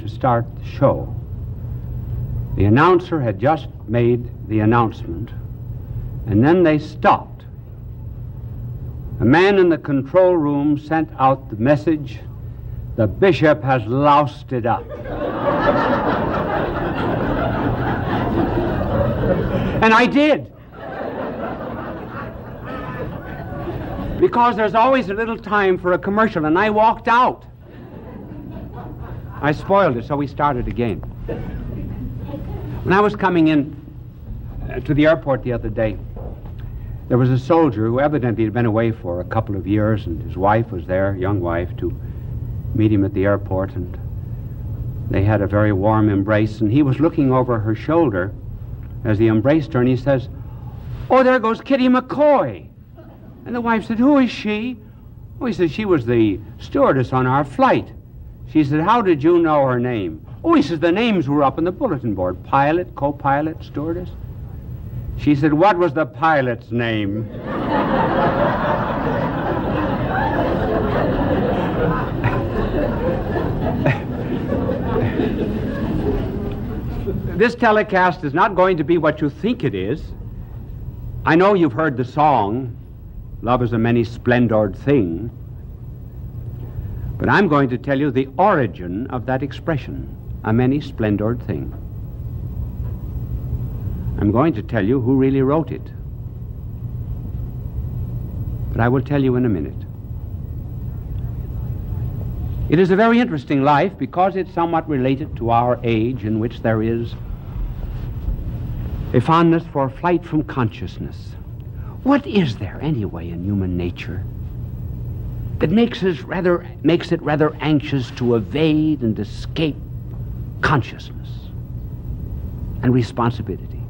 to start the show. The announcer had just made the announcement, and then they stopped. A man in the control room sent out the message, "The bishop has loused it up." And I did. Because there's always a little time for a commercial, and I walked out. I spoiled it, so we started again. When I was coming in to the airport the other day, there was a soldier who evidently had been away for a couple of years, and his wife was there, young wife, to meet him at the airport, and they had a very warm embrace, and he was looking over her shoulder as he embraced her, and he says, "Oh, there goes Kitty McCoy." And the wife said, "Who is she?" Oh, he said, "She was the stewardess on our flight." She said, "How did you know her name?" Oh, he says, "The names were up on the bulletin board. Pilot, co-pilot, stewardess." She said, "What was the pilot's name?" This telecast is not going to be what you think it is. I know you've heard the song, "Love is a many splendored thing," but I'm going to tell you the origin of that expression, a many splendored thing. I'm going to tell you who really wrote it, but I will tell you in a minute. It is a very interesting life because it's somewhat related to our age, in which there is a fondness for flight from consciousness. What is there, anyway, in human nature that makes it rather anxious to evade and escape consciousness and responsibility?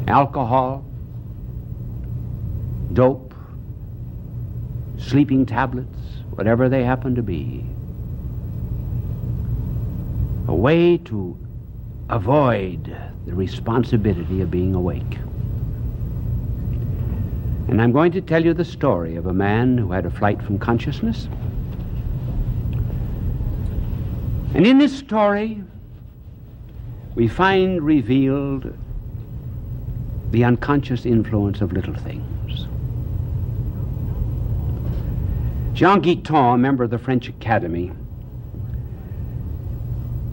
Alcohol, dope, sleeping tablets, whatever they happen to be. A way to avoid the responsibility of being awake. And I'm going to tell you the story of a man who had a flight from consciousness. And in this story, we find revealed the unconscious influence of little things. Jean Guiton, a member of the French Academy,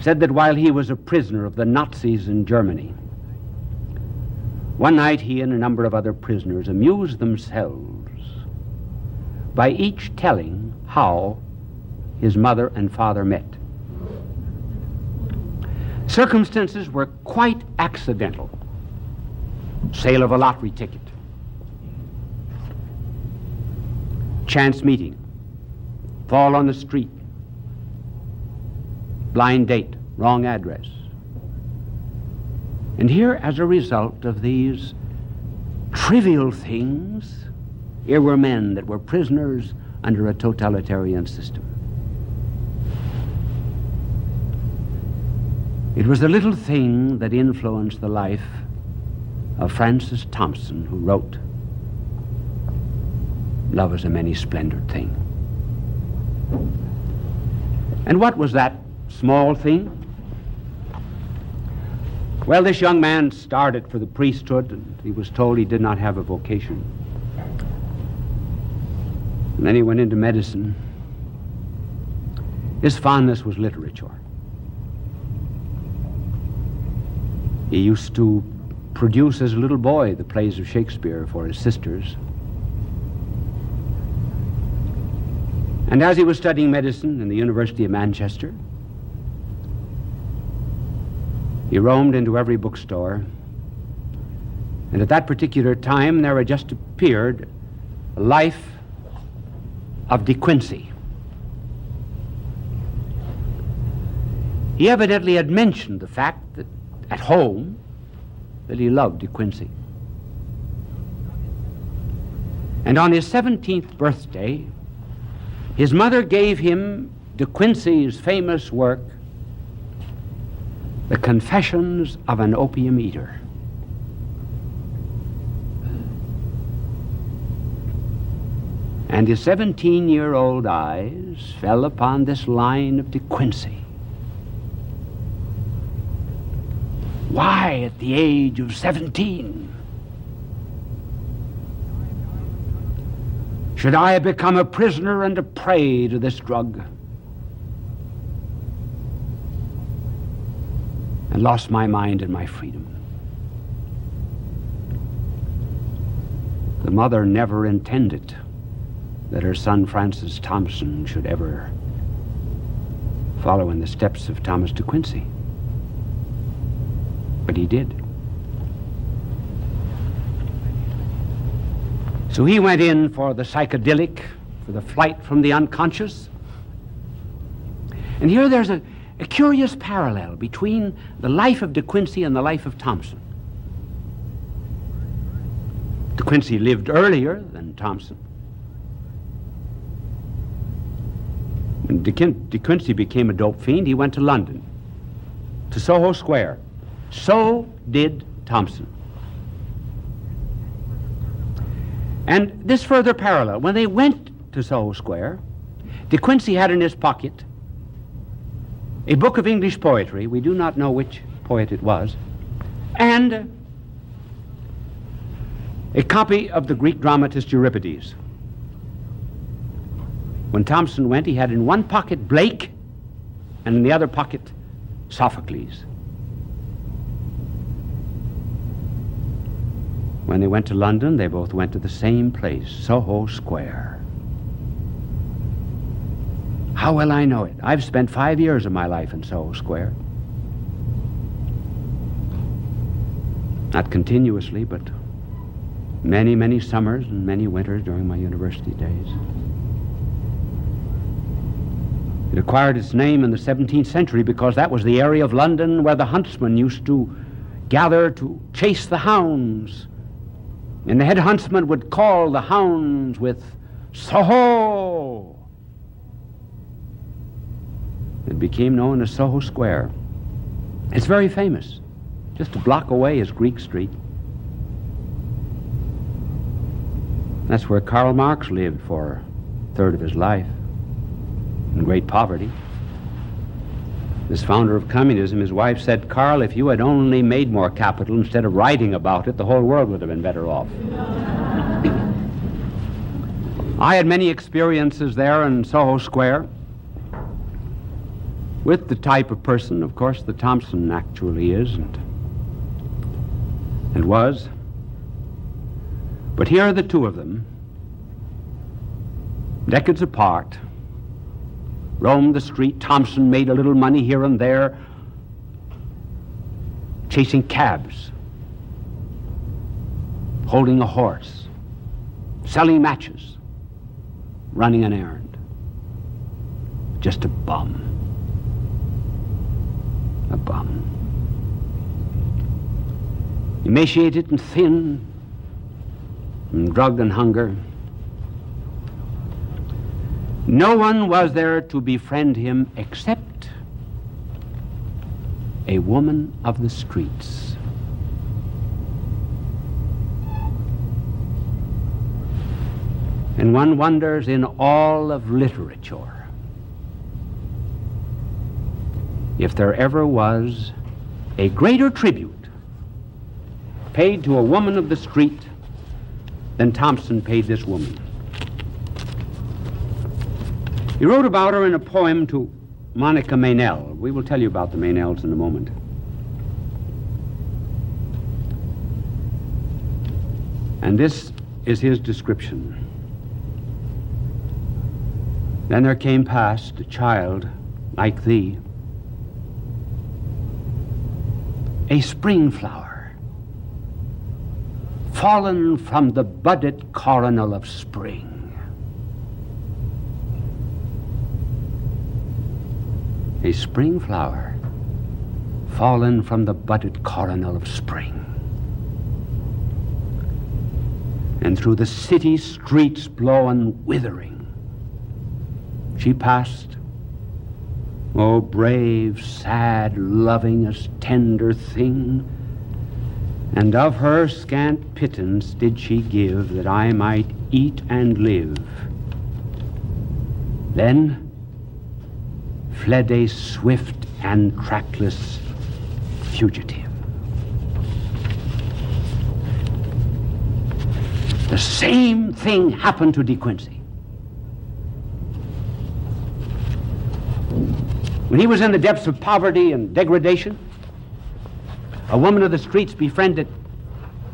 said that while he was a prisoner of the Nazis in Germany, one night he and a number of other prisoners amused themselves by each telling how his mother and father met. Circumstances were quite accidental. Sale of a lottery ticket, chance meeting, fall on the street, blind date, wrong address. And here, as a result of these trivial things, here were men that were prisoners under a totalitarian system. It was the little thing that influenced the life of Francis Thompson, who wrote, "Love is a many splendored thing." And what was that small thing? Well, this young man started for the priesthood, and he was told he did not have a vocation. And then he went into medicine. His fondness was literature. He used to produce as a little boy the plays of Shakespeare for his sisters. And as he was studying medicine in the University of Manchester, he roamed into every bookstore, and at that particular time there had just appeared a Life of De Quincey. He evidently had mentioned the fact that at home that he loved De Quincey. And on his 17th birthday, his mother gave him De Quincey's famous work, The Confessions of an Opium Eater. And his 17-year-old eyes fell upon this line of De Quincey, Why at the age of 17 should I have become a prisoner and a prey to this drug and lost my mind and my freedom? The mother never intended that her son Francis Thompson should ever follow in the steps of Thomas de Quincey. But he did. So he went in for the psychedelic, for the flight from the unconscious. And here there's a curious parallel between the life of de Quincey and the life of Thompson. De Quincey lived earlier than Thompson. When De Quincey became a dope fiend, he went to London, to Soho Square. So did Thompson. And this further parallel, when they went to Soho Square, De Quincey had in his pocket a book of English poetry, we do not know which poet it was, and a copy of the Greek dramatist Euripides. When Thompson went, he had in one pocket Blake, and in the other pocket Sophocles. When they went to London, they both went to the same place, Soho Square. How well I know it. I've spent 5 years of my life in Soho Square. Not continuously, but many, many summers and many winters during my university days. It acquired its name in the 17th century because that was the area of London where the huntsmen used to gather to chase the hounds. And the head huntsman would call the hounds with Soho. It became known as Soho Square. It's very famous. Just a block away is Greek Street. That's where Karl Marx lived for a third of his life, in great poverty. This founder of communism, his wife said, "Karl, if you had only made more capital instead of writing about it, the whole world would have been better off." I had many experiences there in Soho Square with the type of person, of course, that Thompson actually is and was. But here are the two of them, decades apart, roamed the street. Thompson made a little money here and there, chasing cabs, holding a horse, selling matches, running an errand. Just a bum. A bum. Emaciated and thin, from drug and hunger. No one was there to befriend him except a woman of the streets. And one wonders, in all of literature, if there ever was a greater tribute paid to a woman of the street than Thompson paid this woman. He wrote about her in a poem to Monica Meynell. We will tell you about the Meynells in a moment. And this is his description. Then there came past a child like thee, a spring flower, fallen from the budded coronal of spring. A spring flower, fallen from the budded coronal of spring. And through the city streets blown withering, she passed, oh brave, sad, lovingest, tender thing, and of her scant pittance did she give, that I might eat and live. Then fled a swift and trackless fugitive. The same thing happened to De Quincey. When he was in the depths of poverty and degradation, a woman of the streets befriended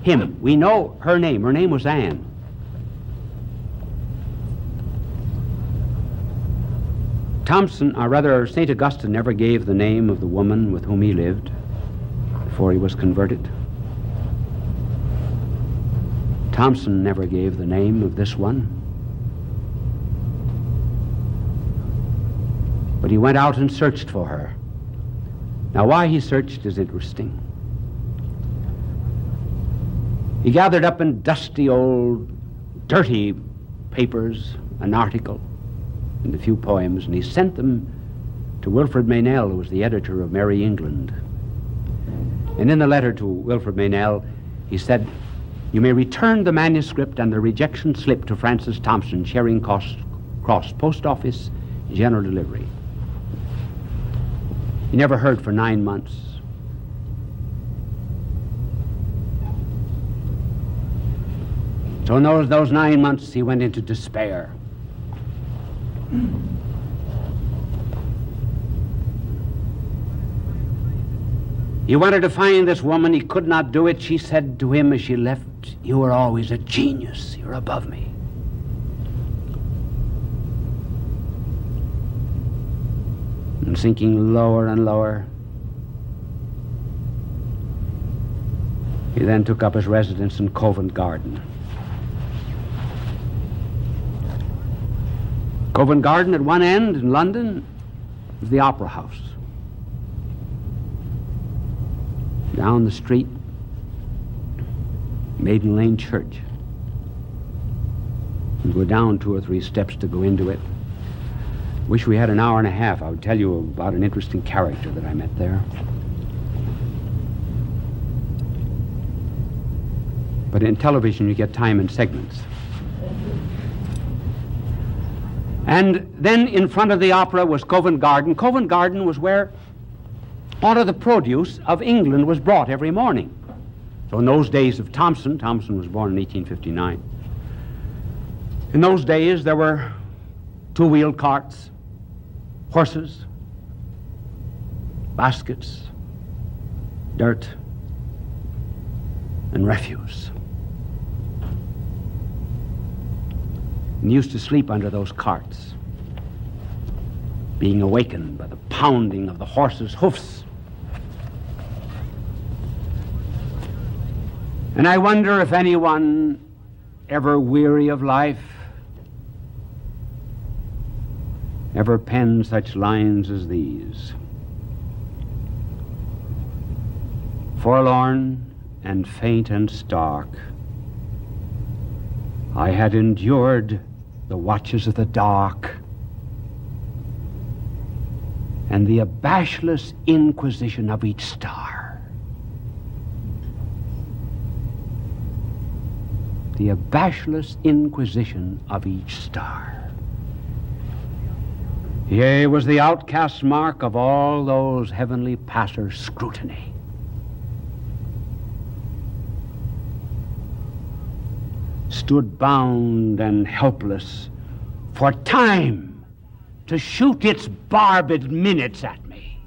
him. We know her name. Her name was Anne. Thompson, or rather St. Augustine, never gave the name of the woman with whom he lived before he was converted. Thompson never gave the name of this one. But he went out and searched for her. Now, why he searched is interesting. He gathered up in dusty old, dirty papers an article and a few poems, and he sent them to Wilfred Meynell, who was the editor of Merry England. And in the letter to Wilfred Meynell, he said, "You may return the manuscript and the rejection slip to Francis Thompson, Charing Cross Post Office, general delivery." He never heard for 9 months. So in those 9 months, he went into despair. He wanted to find this woman. He could not do it. She said to him as she left, "You are always a genius. You're above me." And sinking lower and lower, he then took up his residence in Covent Garden. Covent Garden at one end in London was the Opera House. Down the street, Maiden Lane Church. You go down 2 or 3 steps to go into it. Wish we had an hour and a half. I would tell you about an interesting character that I met there. But in television, you get time in segments. And then in front of the opera was Covent Garden. Covent Garden was where all of the produce of England was brought every morning. So in those days of Thompson was born in 1859. In those days, there were 2-wheeled carts, horses, baskets, dirt, and refuse. And used to sleep under those carts, being awakened by the pounding of the horses' hoofs. And I wonder if anyone, ever weary of life, ever penned such lines as these. Forlorn and faint and stark, I had endured the watches of the dark and the abashless inquisition of each star. The abashless inquisition of each star. Yea, was the outcast mark of all those heavenly passers' scrutiny. Stood bound and helpless for time to shoot its barbed minutes at me.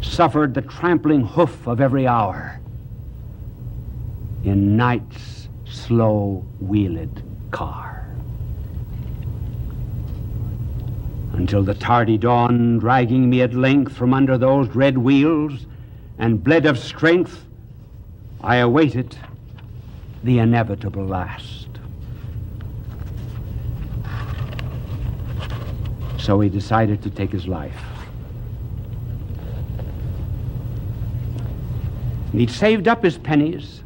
Suffered the trampling hoof of every hour in night's slow-wheeled car. Until the tardy dawn, dragging me at length from under those dread wheels, and bled of strength, I awaited the inevitable last. So he decided to take his life. And he'd saved up his pennies,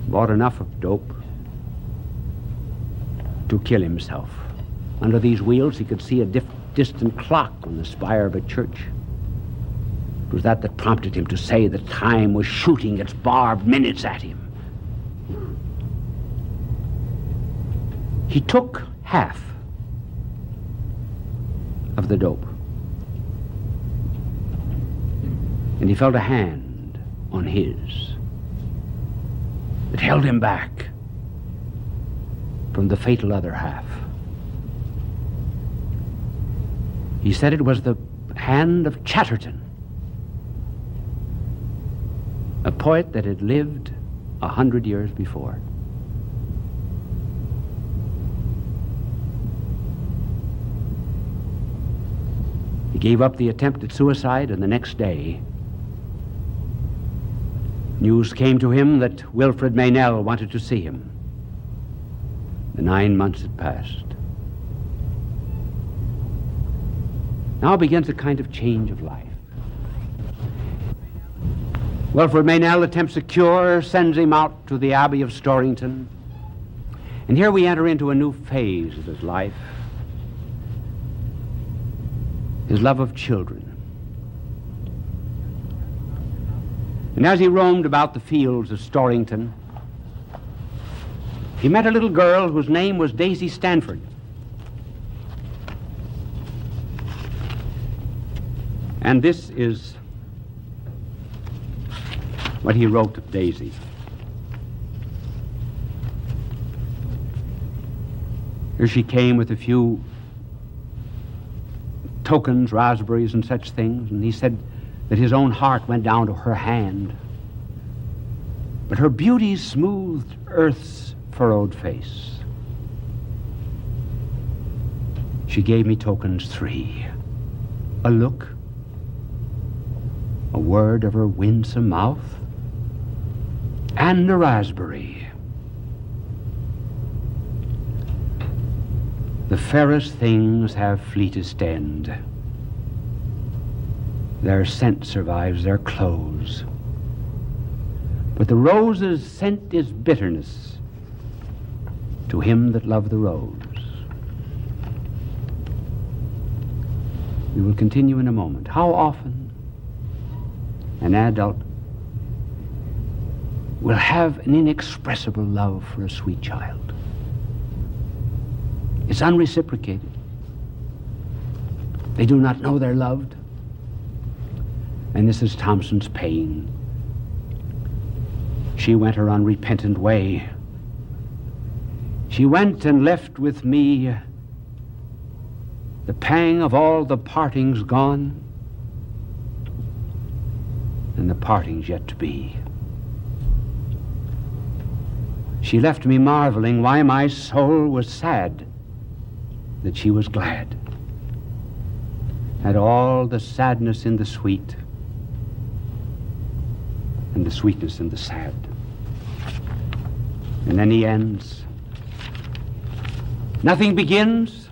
bought enough of dope to kill himself. Under these wheels, he could see a distant clock on the spire of a church. It was that prompted him to say that time was shooting its barbed minutes at him. He took half of the dope and he felt a hand on his that held him back from the fatal other half. He said it was the hand of Chatterton, a poet that had lived 100 years before. He gave up the attempt at suicide, and the next day, news came to him that Wilfred Meynell wanted to see him. The 9 months had passed. Now begins a kind of change of life. Wilfred Meynell attempts a cure, sends him out to the Abbey of Storrington. And here we enter into a new phase of his life. His love of children. And as he roamed about the fields of Storrington, he met a little girl whose name was Daisy Stanford. And this is what he wrote of Daisy. Here she came with a few tokens, raspberries and such things, and he said that his own heart went down to her hand. But her beauty smoothed earth's furrowed face. She gave me tokens 3. A look, a word of her winsome mouth, and a raspberry. The fairest things have fleetest end. Their scent survives their close. But the rose's scent is bitterness to him that loved the rose. We will continue in a moment. How often an adult will have an inexpressible love for a sweet child. It's unreciprocated. They do not know they're loved. And this is Thompson's pain. She went her unrepentant way. She went and left with me the pang of all the partings gone, and the partings yet to be. She left me marveling why my soul was sad that she was glad. Had all the sadness in the sweet, and the sweetness in the sad. And then he ends. Nothing begins,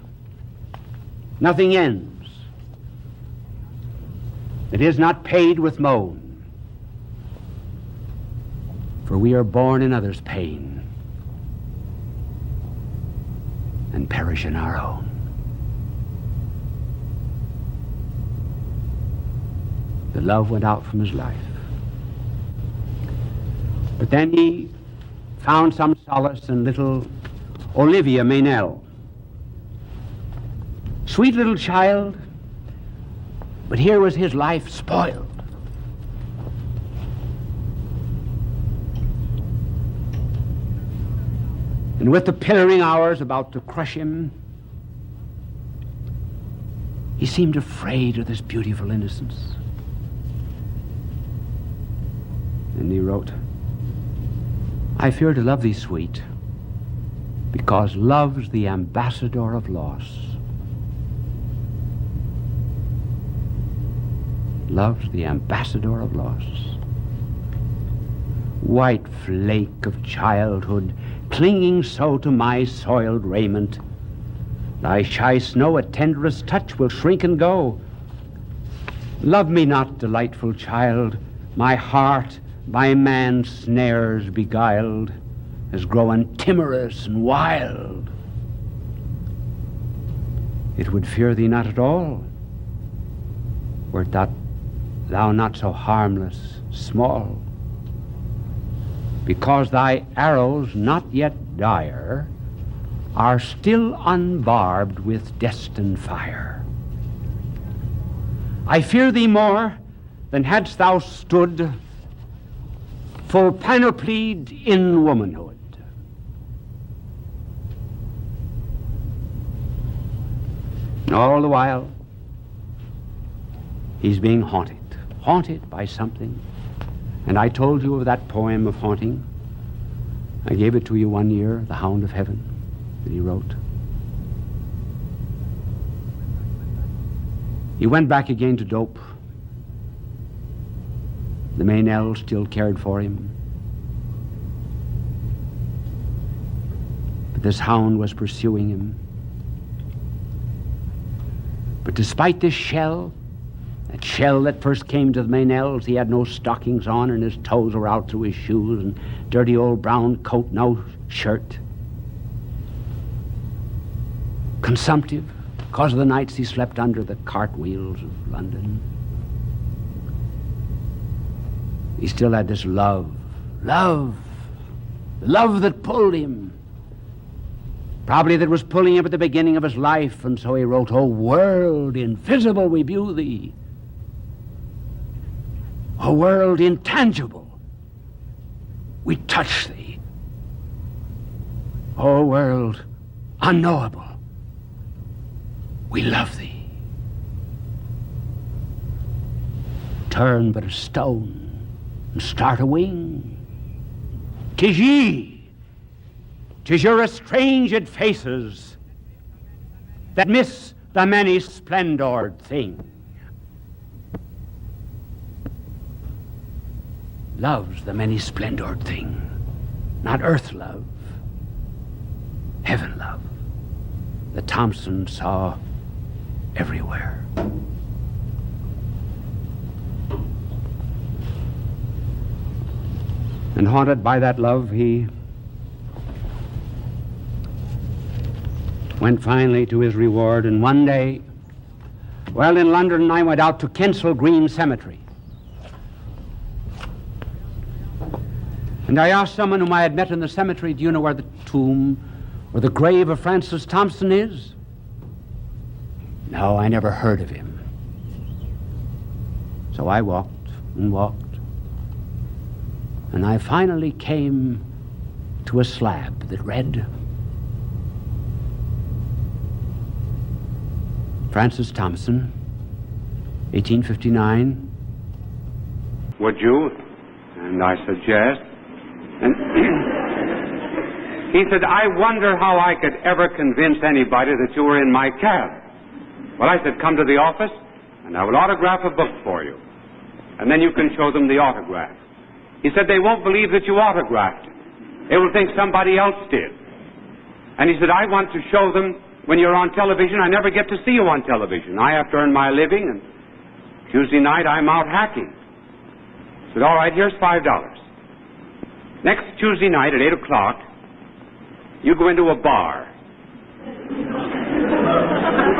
nothing ends. It is not paid with moan, for we are born in others' pain and perish in our own. The love went out from his life. But then he found some solace in little Olivia Meynell. Sweet little child, but here was his life spoiled. And with the pillaring hours about to crush him, he seemed afraid of this beautiful innocence. And he wrote, I fear to love thee, sweet, because love's the ambassador of loss. Love's the ambassador of loss. White flake of childhood, clinging so to my soiled raiment, thy shy snow at tenderest touch will shrink and go. Love me not, delightful child, my heart, by man's snares beguiled, has grown timorous and wild. It would fear thee not at all, wert thou not so harmless, small, because thy arrows, not yet dire, are still unbarbed with destined fire. I fear thee more then hadst thou stood full panoplied in womanhood. And all the while, he's being haunted by something. And I told you of that poem of haunting. I gave it to you one year, The Hound of Heaven, that he wrote. He went back again to dope. The Meynell still cared for him. But this hound was pursuing him. But despite this shell, that shell that first came to the Meynells, he had no stockings on and his toes were out through his shoes and dirty old brown coat, no shirt. Consumptive, because of the nights he slept under the cartwheels of London. He still had this love that pulled him. Probably that was pulling him at the beginning of his life, and so he wrote, "O world invisible, we view thee. O world intangible, we touch thee. O world unknowable, we love thee. Turn but a stone and start a wing. 'Tis ye, 'tis your estranged faces that miss the many splendored thing. Love's the many splendored thing, not earth love, heaven love, that Thompson saw everywhere." And haunted by that love, he went finally to his reward. And one day, while in London, I went out to Kensal Green Cemetery. And I asked someone whom I had met in the cemetery, "Do you know where the tomb or the grave of Francis Thompson is?" No, I never heard of him. So I walked and walked. And I finally came to a slab that read, Francis Thompson, 1859. "Would you?" And I said, "Yes." And he said, "I wonder how I could ever convince anybody that you were in my cab." Well, I said, "Come to the office, and I will autograph a book for you. And then you can show them the autograph." He said, "They won't believe that you autographed it. They will think somebody else did." And he said, "I want to show them when you're on television. I never get to see you on television. I have to earn my living, and Tuesday night I'm out hacking." I said, "All right, here's $5. Next Tuesday night at 8 o'clock, you go into a bar.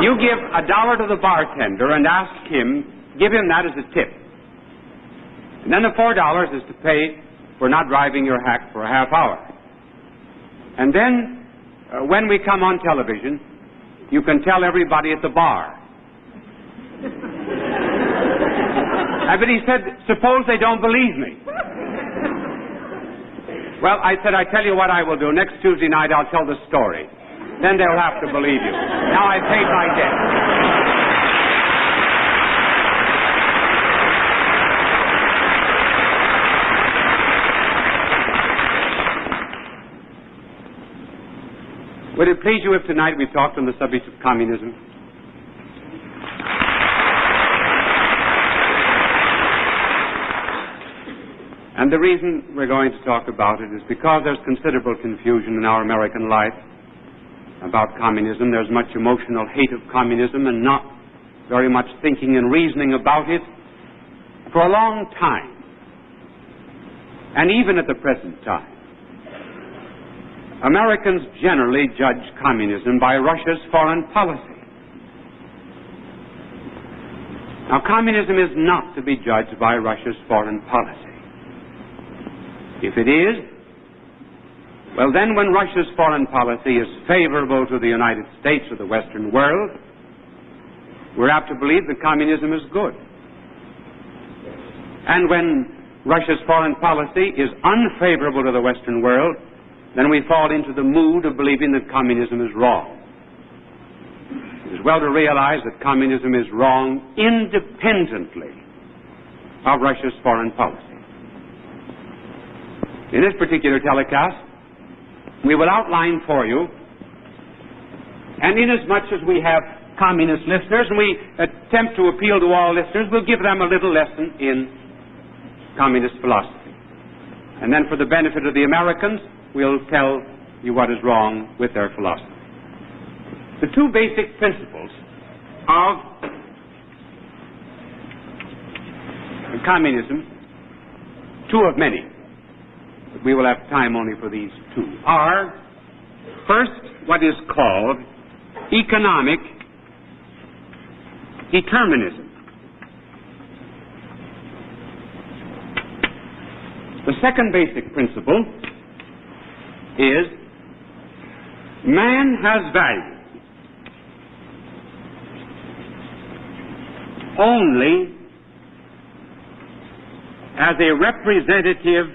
You give $1 to the bartender and ask him, give him that as a tip. And then the $4 is to pay for not driving your hack for a half hour. And then, when we come on television, you can tell everybody at the bar." But he said, "Suppose they don't believe me." Well, I said, "I tell you what I will do. Next Tuesday night I'll tell the story. Then they'll have to believe you. Now I've paid my debt." Would it please you if tonight we talked on the subject of communism? And the reason we're going to talk about it is because there's considerable confusion in our American life about communism. There's much emotional hate of communism and not very much thinking and reasoning about it for a long time. And even at the present time, Americans generally judge communism by Russia's foreign policy. Now, communism is not to be judged by Russia's foreign policy. If it is, well then when Russia's foreign policy is favorable to the United States or the Western world, we're apt to believe that communism is good. And when Russia's foreign policy is unfavorable to the Western world, then we fall into the mood of believing that communism is wrong. It is well to realize that communism is wrong independently of Russia's foreign policy. In this particular telecast, we will outline for you, and inasmuch as we have communist listeners and we attempt to appeal to all listeners, we'll give them a little lesson in communist philosophy. And then for the benefit of the Americans, we'll tell you what is wrong with their philosophy. The two basic principles of communism, two of many, but we will have time only for these two, are, first, what is called economic determinism. The second basic principle is man has value only as a representative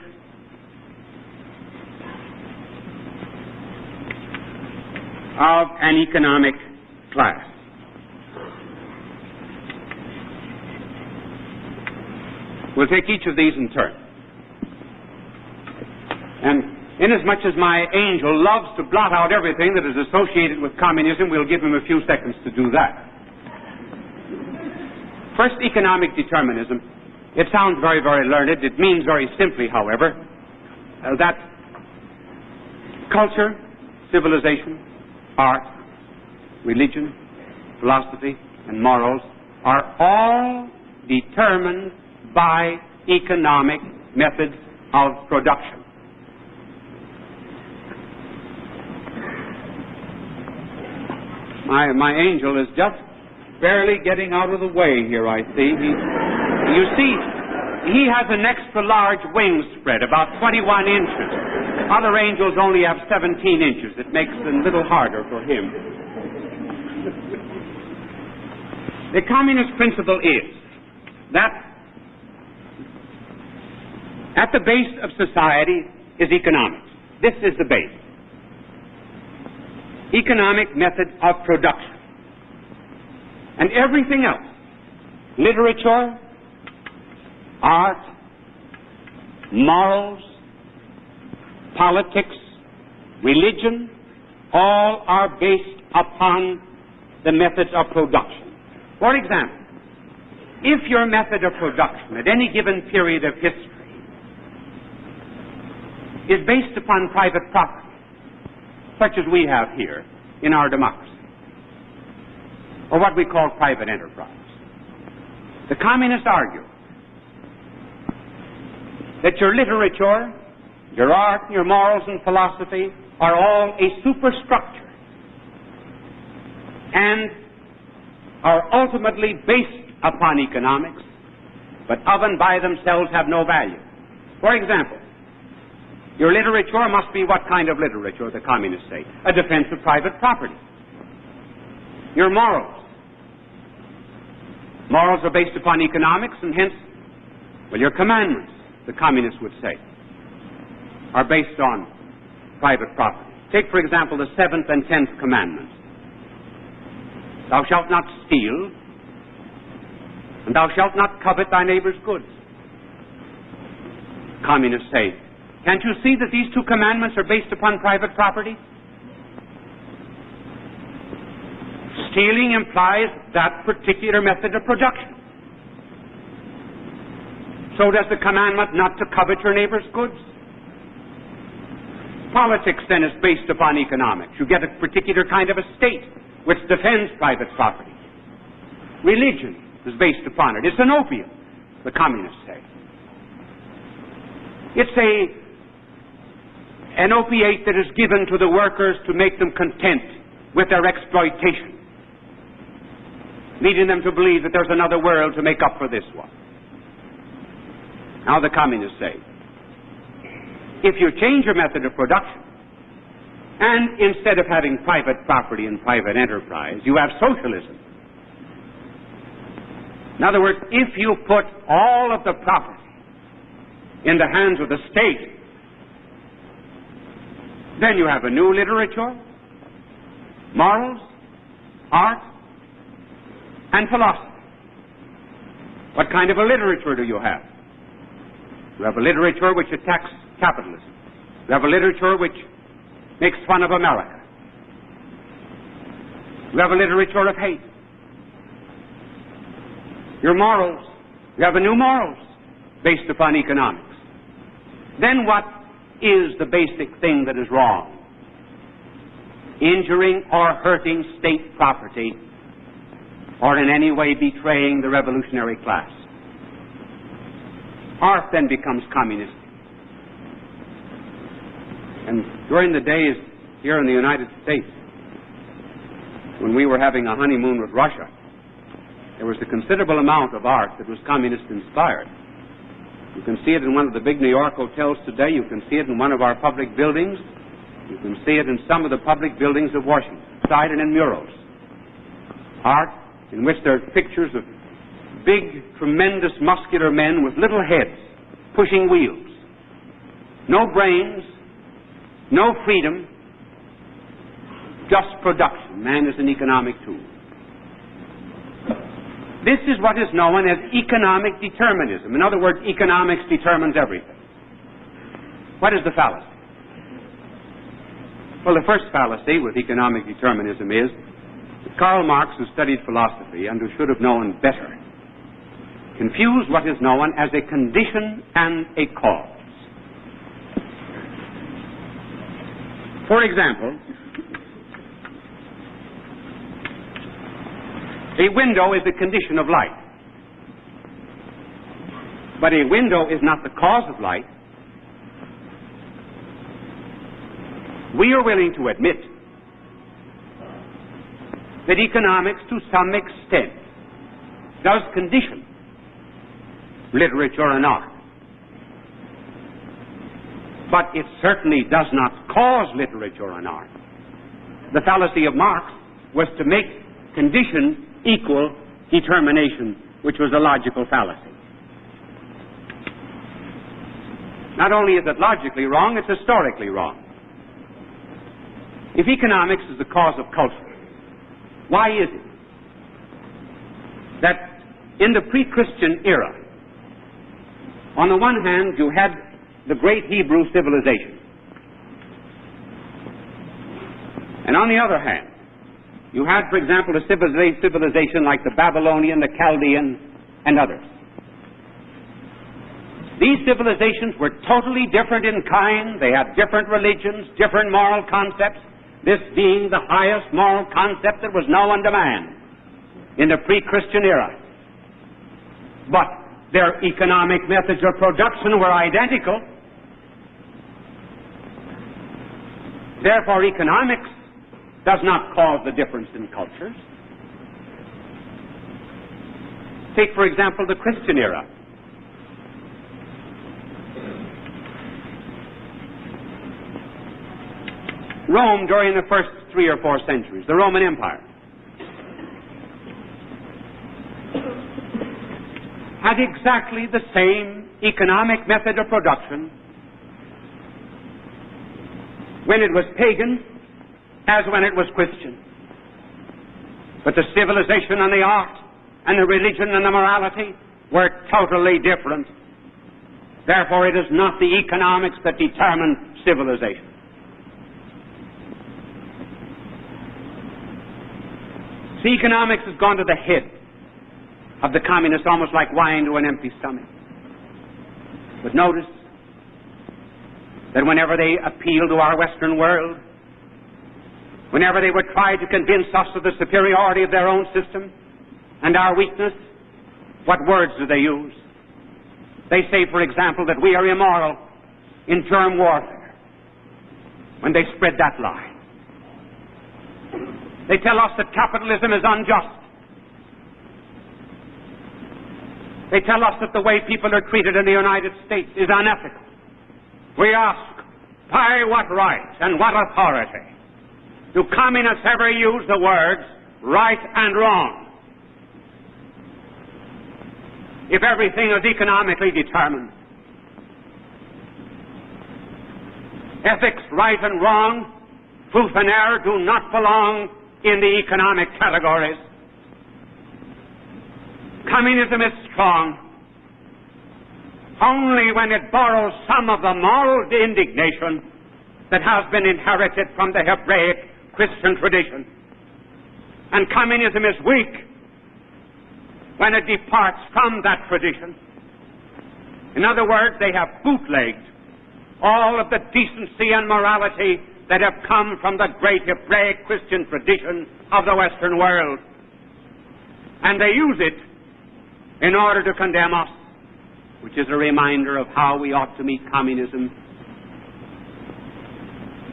of an economic class. We'll take each of these in turn. And inasmuch as my angel loves to blot out everything that is associated with communism, we'll give him a few seconds to do that. First, economic determinism. It sounds very, very learned. It means very simply, however, that culture, civilization, art, religion, philosophy, and morals are all determined by economic methods of production. My angel is just barely getting out of the way here, I see. You see, he has an extra large wing spread, about 21 inches. Other angels only have 17 inches. It makes it a little harder for him. The communist principle is that at the base of society is economics. This is the base. Economic method of production. And everything else, literature, art, morals, politics, religion, all are based upon the methods of production. For example, if your method of production at any given period of history is based upon private property, such as we have here in our democracy, or what we call private enterprise, the communists argue that your literature, your art, your morals and philosophy are all a superstructure and are ultimately based upon economics, but of and by themselves have no value. For example, your literature must be what kind of literature, the communists say? A defense of private property. Your morals. Morals are based upon economics, and hence, well, your commandments, the communists would say, are based on private property. Take, for example, the 7th and 10th commandments. Thou shalt not steal, and thou shalt not covet thy neighbor's goods. Communists say, can't you see that these two commandments are based upon private property? Stealing implies that particular method of production. So does the commandment not to covet your neighbor's goods. Politics, then, is based upon economics. You get a particular kind of a state which defends private property. Religion is based upon it. It's an opium, the communists say. It's an opiate that is given to the workers to make them content with their exploitation, leading them to believe that there's another world to make up for this one. Now the communists say, if you change your method of production, and instead of having private property and private enterprise, you have socialism, In other words, if you put all of the property in the hands of the state, then you have a new literature, morals, art, and philosophy. What kind of a literature do you have? You have a literature which attacks capitalism. You have a literature which makes fun of America. You have a literature of hate. Your morals, you have a new morals based upon economics. Then what is the basic thing that is wrong? Injuring or hurting state property, or in any way betraying the revolutionary class. Art then becomes communistic. And during the days here in the United States, when we were having a honeymoon with Russia, there was a considerable amount of art that was communist-inspired. You can see it in one of the big New York hotels today. You can see it in one of our public buildings. You can see it in some of the public buildings of Washington, inside and in murals. Art in which there are pictures of big, tremendous, muscular men with little heads pushing wheels. No brains, no freedom, just production. Man is an economic tool. This is what is known as economic determinism. In other words, economics determines everything. What is the fallacy? Well, the first fallacy with economic determinism is that Karl Marx, who studied philosophy and who should have known better, confused what is known as a condition and a cause. For example, a window is a condition of light. But a window is not the cause of light. We are willing to admit that economics, to some extent, does condition literature and art. But it certainly does not cause literature and art. The fallacy of Marx was to make condition equal determination, which was a logical fallacy. Not only is it logically wrong, it's historically wrong. If economics is the cause of culture, why is it that in the pre-Christian era, on the one hand, you had the great Hebrew civilization, and on the other hand, you had, for example, a civilization like the Babylonian, the Chaldean, and others. These civilizations were totally different in kind. They had different religions, different moral concepts, this being the highest moral concept that was known to man in the pre-Christian era. But their economic methods of production were identical. Therefore, economics does not cause the difference in cultures. Take, for example, the Christian era. Rome, during the first 3 or 4 centuries, the Roman Empire, had exactly the same economic method of production when it was pagan as when it was Christian. But the civilization and the art and the religion and the morality were totally different. Therefore, it is not the economics that determine civilization. See, economics has gone to the head of the communists almost like wine to an empty stomach. But notice that whenever they appeal to our Western world, whenever they would try to convince us of the superiority of their own system and our weakness, what words do they use? They say, for example, that we are immoral in germ warfare when they spread that lie. They tell us that capitalism is unjust. They tell us that the way people are treated in the United States is unethical. We ask, by what right and what authority do communists ever use the words right and wrong? if everything is economically determined. Ethics, right and wrong, truth and error do not belong in the economic categories. Communism is strong only when it borrows some of the moral indignation that has been inherited from the Hebraic Christian tradition. And communism is weak when it departs from that tradition. In other words, they have bootlegged all of the decency and morality that have come from the great Hebraic Christian tradition of the Western world. And they use it in order to condemn us, which is a reminder of how we ought to meet communism.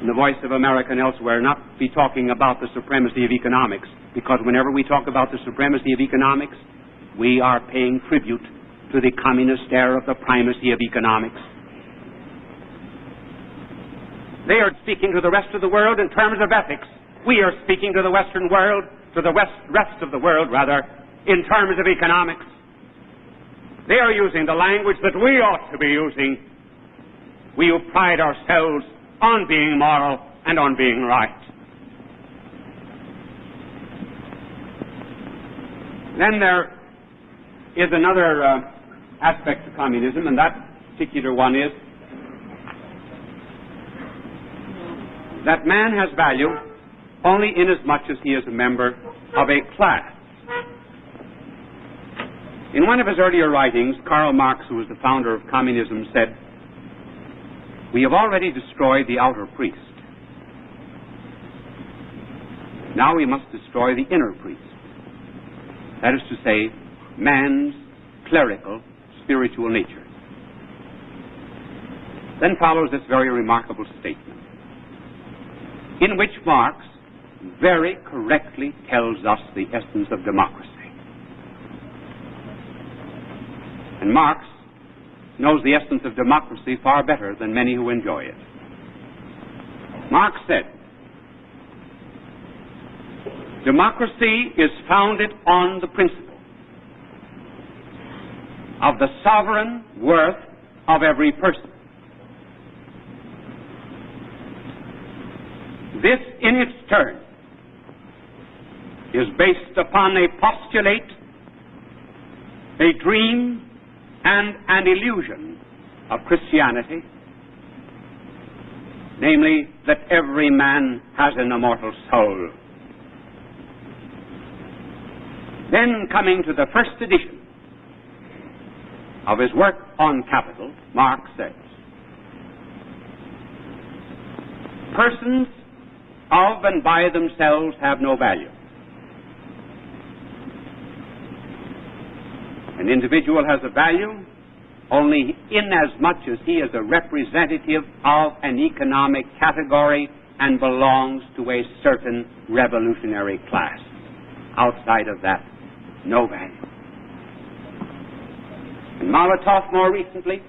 In the Voice of America and elsewhere, not be talking about the supremacy of economics, because whenever we talk about the supremacy of economics, we are paying tribute to the communist era of the primacy of economics. They are speaking to the rest of the world in terms of ethics. We are speaking to the Western world, to the rest of the world, rather, in terms of economics. They are using the language that we ought to be using. We who pride ourselves on being moral and on being right. Then there is another aspect to communism, and that particular one is that man has value only inasmuch as he is a member of a class. In one of his earlier writings, Karl Marx, who was the founder of communism, said, "We have already destroyed the outer priest. Now we must destroy the inner priest. That is to say, man's clerical, spiritual nature." Then follows this very remarkable statement, in which Marx very correctly tells us the essence of democracy. And Marx knows the essence of democracy far better than many who enjoy it. Marx said, "Democracy is founded on the principle of the sovereign worth of every person. This, in its turn, is based upon a postulate, a dream, and an illusion of Christianity, namely, that every man has an immortal soul." Then, coming to the first edition of his work on Capital, Marx says, "Persons of and by themselves have no value. An individual has a value only inasmuch as he is a representative of an economic category and belongs to a certain revolutionary class. Outside of that, no value." And Molotov, more recently,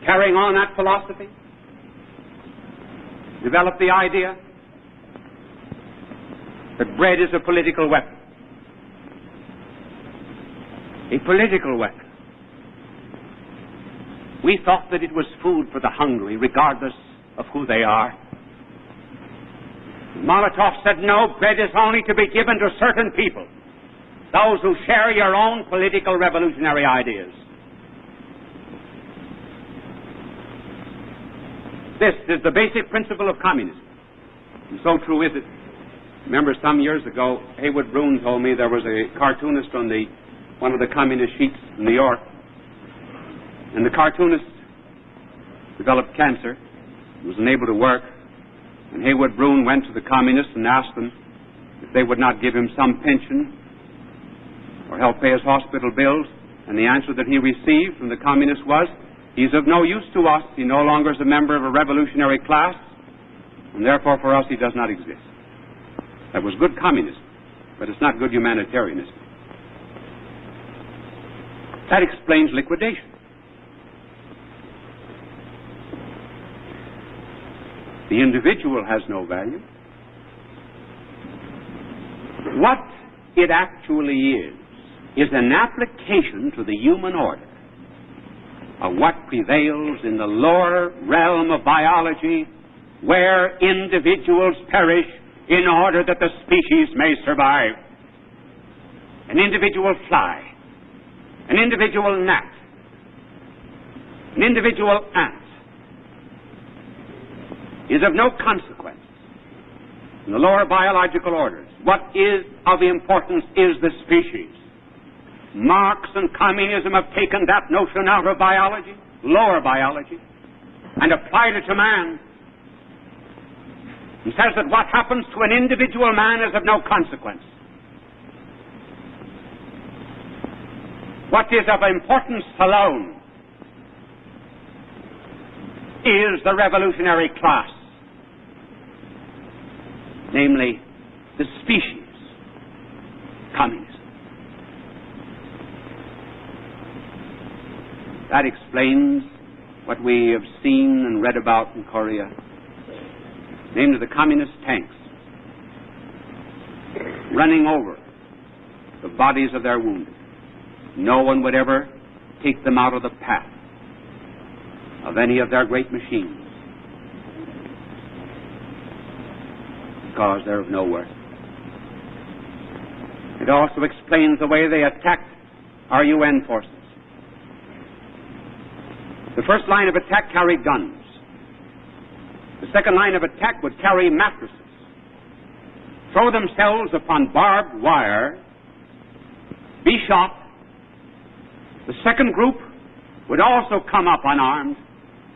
carrying on that philosophy, developed the idea that bread is a political weapon. A political weapon. We thought that it was food for the hungry, regardless of who they are. Molotov said, "No, bread is only to be given to certain people, those who share your own political revolutionary ideas." This is the basic principle of communism. And so true is it. Remember, some years ago, Haywood Broun told me there was a cartoonist on one of the communist sheets in New York, and the cartoonist developed cancer, was unable to work, and Haywood Broun went to the communists and asked them if they would not give him some pension or help pay his hospital bills, and the answer that he received from the communists was, "He's of no use to us. He no longer is a member of a revolutionary class, and therefore for us he does not exist." That was good communism, but it's not good humanitarianism. That explains liquidation. The individual has no value. What it actually is is an application to the human order of what prevails in the lower realm of biology, where individuals perish in order that the species may survive. An individual fly, an individual gnat, an individual ant is of no consequence in the lower biological orders. What is of importance is the species. Marx and communism have taken that notion out of biology, lower biology, and applied it to man. He says that what happens to an individual man is of no consequence. What is of importance alone is the revolutionary class, namely the species, communism. That explains what we have seen and read about in Korea, namely the communist tanks running over the bodies of their wounded. No one would ever take them out of the path of any of their great machines, because they're of no worth. It also explains the way they attacked our UN forces. The first line of attack carried guns. The second line of attack would carry mattresses, throw themselves upon barbed wire, be shot. The second group would also come up unarmed,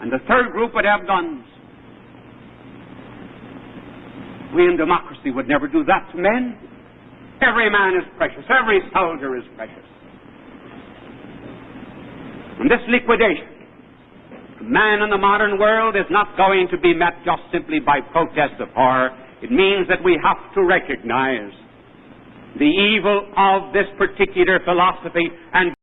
and the third group would have guns. We in democracy would never do that to men. Every man is precious. Every soldier is precious. And this liquidation of man in the modern world is not going to be met just simply by protests of horror. It means that we have to recognize the evil of this particular philosophy and